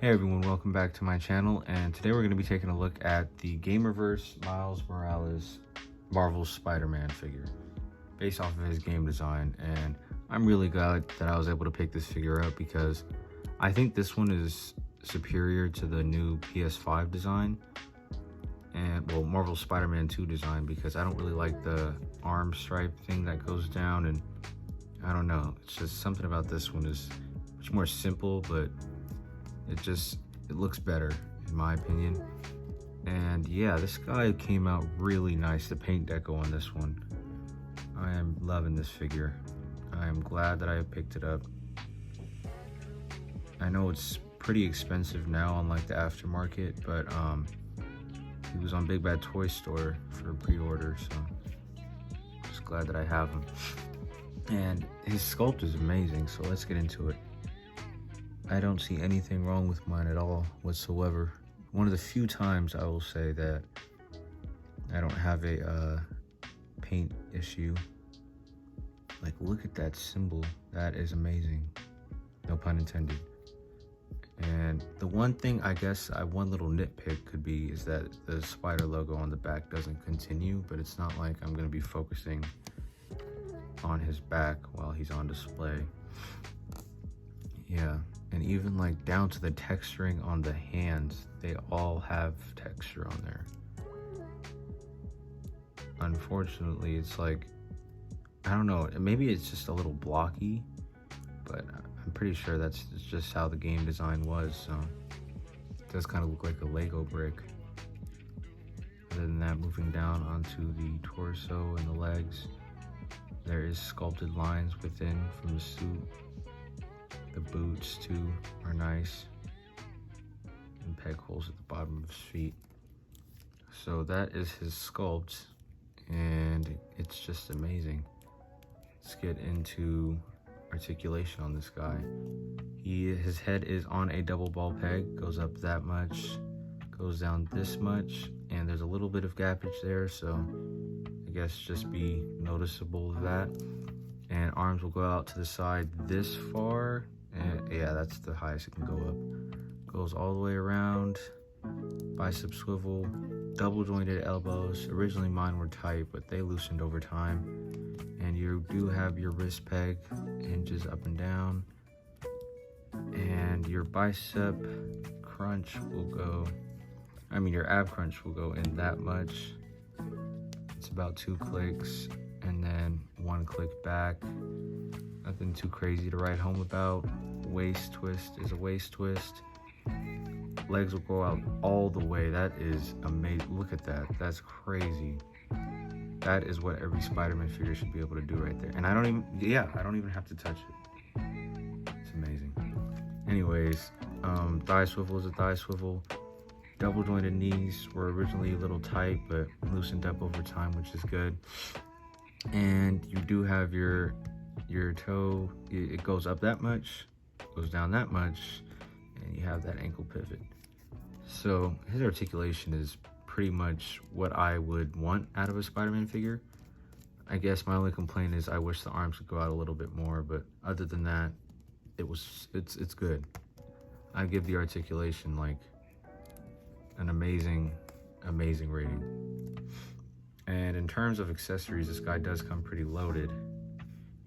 Hey everyone, welcome back to my channel, and today we're going to be taking a look at the Gamerverse Miles Morales Marvel's Spider-Man figure based off of his game design. And I'm really glad that I was able to pick this figure up because I think this one is superior to the new PS5 design and Marvel Spider-Man 2 design, because I don't really like the arm stripe thing that goes down, and I don't know, it's just something about this one is much more simple, but it looks better in my opinion. And yeah, this guy came out really nice. The paint deco on this one, I am loving this figure. I am glad that I picked it up. I know it's pretty expensive now on like the aftermarket, but he was on Big Bad Toy Store for pre-order, so just glad that I have him. And his sculpt is amazing, so let's get into it. I don't see anything wrong with mine at all whatsoever. One of the few times I will say that I don't have a paint issue. Like, look at that symbol. That is amazing. No pun intended. And the one thing, I guess, one little nitpick could be is that the spider logo on the back doesn't continue, but it's not like I'm gonna be focusing on his back while he's on display. Yeah. And even like down to the texturing on the hands, they all have texture on there. Unfortunately, it's like, I don't know, maybe it's just a little blocky, but I'm pretty sure that's just how the game design was. So it does kind of look like a Lego brick. Other than that, moving down onto the torso and the legs, there is sculpted lines within from the suit. The boots too are nice, and peg holes at the bottom of his feet. So that is his sculpt, and it's just amazing. Let's get into articulation on this guy. His head is on a double ball peg, goes up that much, goes down this much, and there's a little bit of gappage there, so I guess just be noticeable of that. And arms will go out to the side this far. And yeah, that's the highest it can go up. Goes all the way around, bicep swivel, double jointed elbows. Originally mine were tight, but they loosened over time. And you do have your wrist peg, hinges up and down. And your bicep crunch will go, your ab crunch will go in that much. It's about 2 clicks, and then 1 click back. Nothing too crazy to write home about. Waist twist is a waist twist. Legs will go out all the way. That is amazing. Look at that. That's crazy. That is what every Spider-Man figure should be able to do right there. And I don't even have to touch it. It's amazing. Anyways, thigh swivel is a thigh swivel. Double jointed knees were originally a little tight, but loosened up over time, which is good. And you do have your toe, it goes up that much, goes down that much, and you have that ankle pivot. So his articulation is pretty much what I would want out of a Spider-Man figure. I guess my only complaint is I wish the arms could go out a little bit more, but other than that, it's good. I give the articulation like an amazing rating. And in terms of accessories, this guy does come pretty loaded.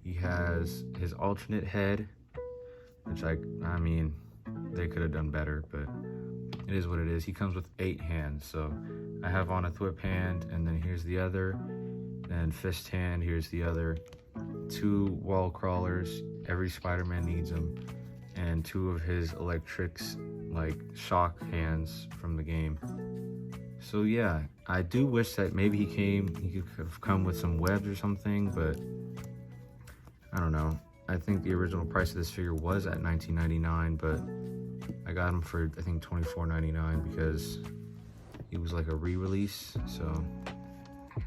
He has his alternate head, which I mean, they could have done better, but it is what it is. He comes with 8 hands. So I have on a thwip hand, and then here's the other, then fist hand, here's the other. 2 wall crawlers, every Spider-Man needs them, and 2 of his electrics, like shock hands from the game. So yeah, I do wish that maybe he could have come with some webs or something, but I don't know. I think the original price of this figure was at $19.99, but I got him for, I think, $24.99 because he was like a re-release. So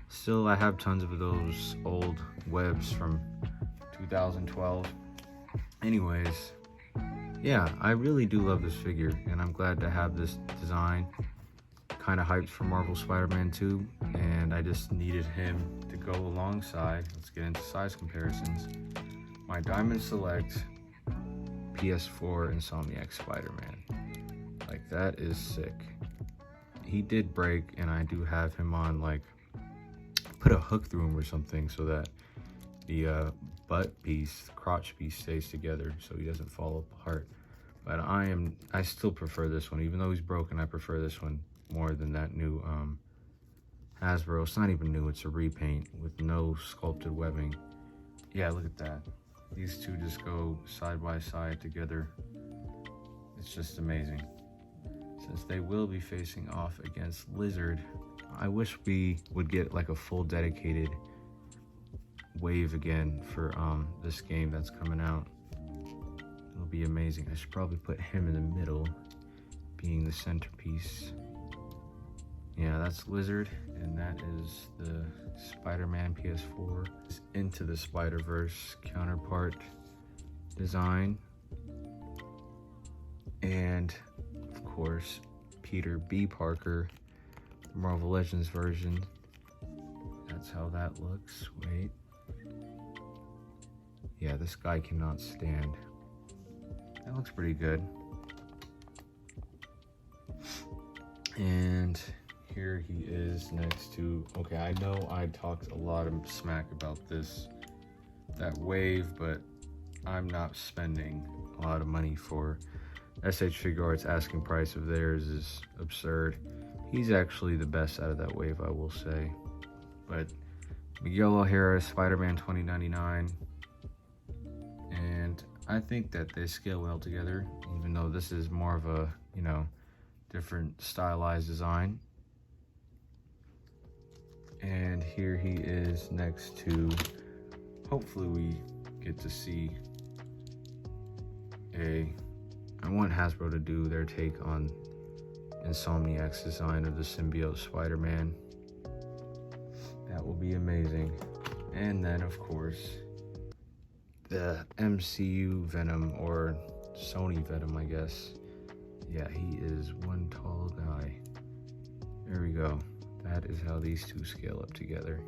still, I have tons of those old webs from 2012. Anyways, yeah, I really do love this figure, and I'm glad to have this design. Kind of hyped for Marvel Spider-Man 2, and I just needed him to go alongside. Let's get into size comparisons. My Diamond Select PS4 Insomniac Spider-Man. That is sick. He did break, and I do have him on, like, put a hook through him or something so that the butt piece, the crotch piece stays together so he doesn't fall apart. But I still prefer this one. Even though he's broken, I prefer this one more than that new Hasbro. It's not even new, it's a repaint with no sculpted webbing. Yeah, look at that. These two just go side by side together. It's just amazing. Since they will be facing off against Lizard, I wish we would get like a full dedicated wave again for this game that's coming out. It'll be amazing. I should probably put him in the middle, being the centerpiece. Yeah, that's Lizard, and that is the Spider-Man PS4 Into the Spider-Verse counterpart design. And of course, Peter B. Parker, the Marvel Legends version. That's how that looks. Wait. Yeah, this guy cannot stand. That looks pretty good. And here he is next to, okay, I know I talked a lot of smack about that wave, but I'm not spending a lot of money for SH Figure Arts. Asking price of theirs is absurd. He's actually the best out of that wave, I will say. But Miguel O'Hara, Spider-Man 2099, and I think that they scale well together, even though this is more of a, you know, different stylized design. And here he is next to, hopefully we get to see I want Hasbro to do their take on Insomniac's design of the symbiote Spider-Man. That will be amazing. And then, of course, the MCU Venom, or Sony Venom, I guess. Yeah, he is one tall guy. There we go. That is how these two scale up together.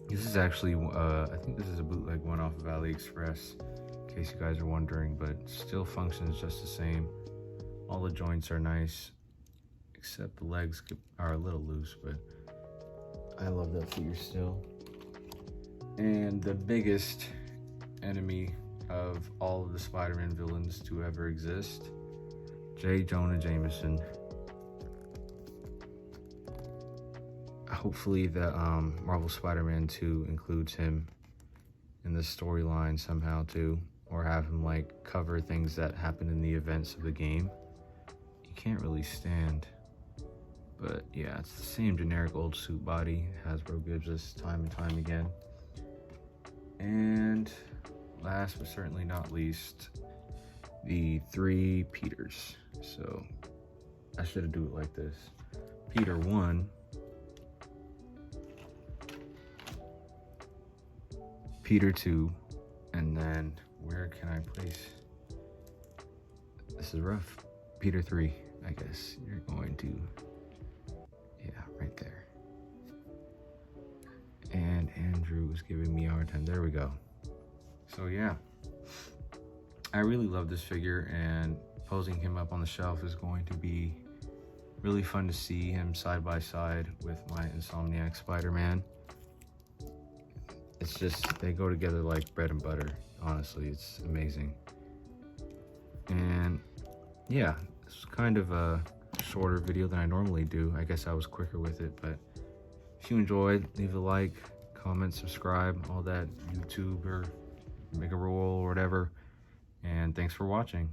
This is actually, I think this is a bootleg one off of AliExpress, in case you guys are wondering, but still functions just the same. All the joints are nice, except the legs are a little loose, but I love that figure still. And the biggest enemy of all of the Spider-Man villains to ever exist, J. Jonah Jameson. Hopefully the Marvel Spider-Man 2 includes him in the storyline somehow too, or have him like cover things that happen in the events of the game. You can't really stand. But yeah, it's the same generic old suit body Hasbro gives us time and time again. And last but certainly not least, the 3 Peters. So I should do it like this. Peter 1, Peter 2, and then where can I place? This is rough. Peter 3, I guess. You're going to, yeah, right there. And Andrew is giving me a hard time. There we go. So yeah, I really love this figure, and posing him up on the shelf is going to be really fun to see him side by side with my Insomniac Spider-Man. It's just, they go together like bread and butter. Honestly, it's amazing. And yeah, it's kind of a shorter video than I normally do. I guess I was quicker with it, but if you enjoyed, leave a like, comment, subscribe, all that YouTube or make a roll or whatever. And thanks for watching.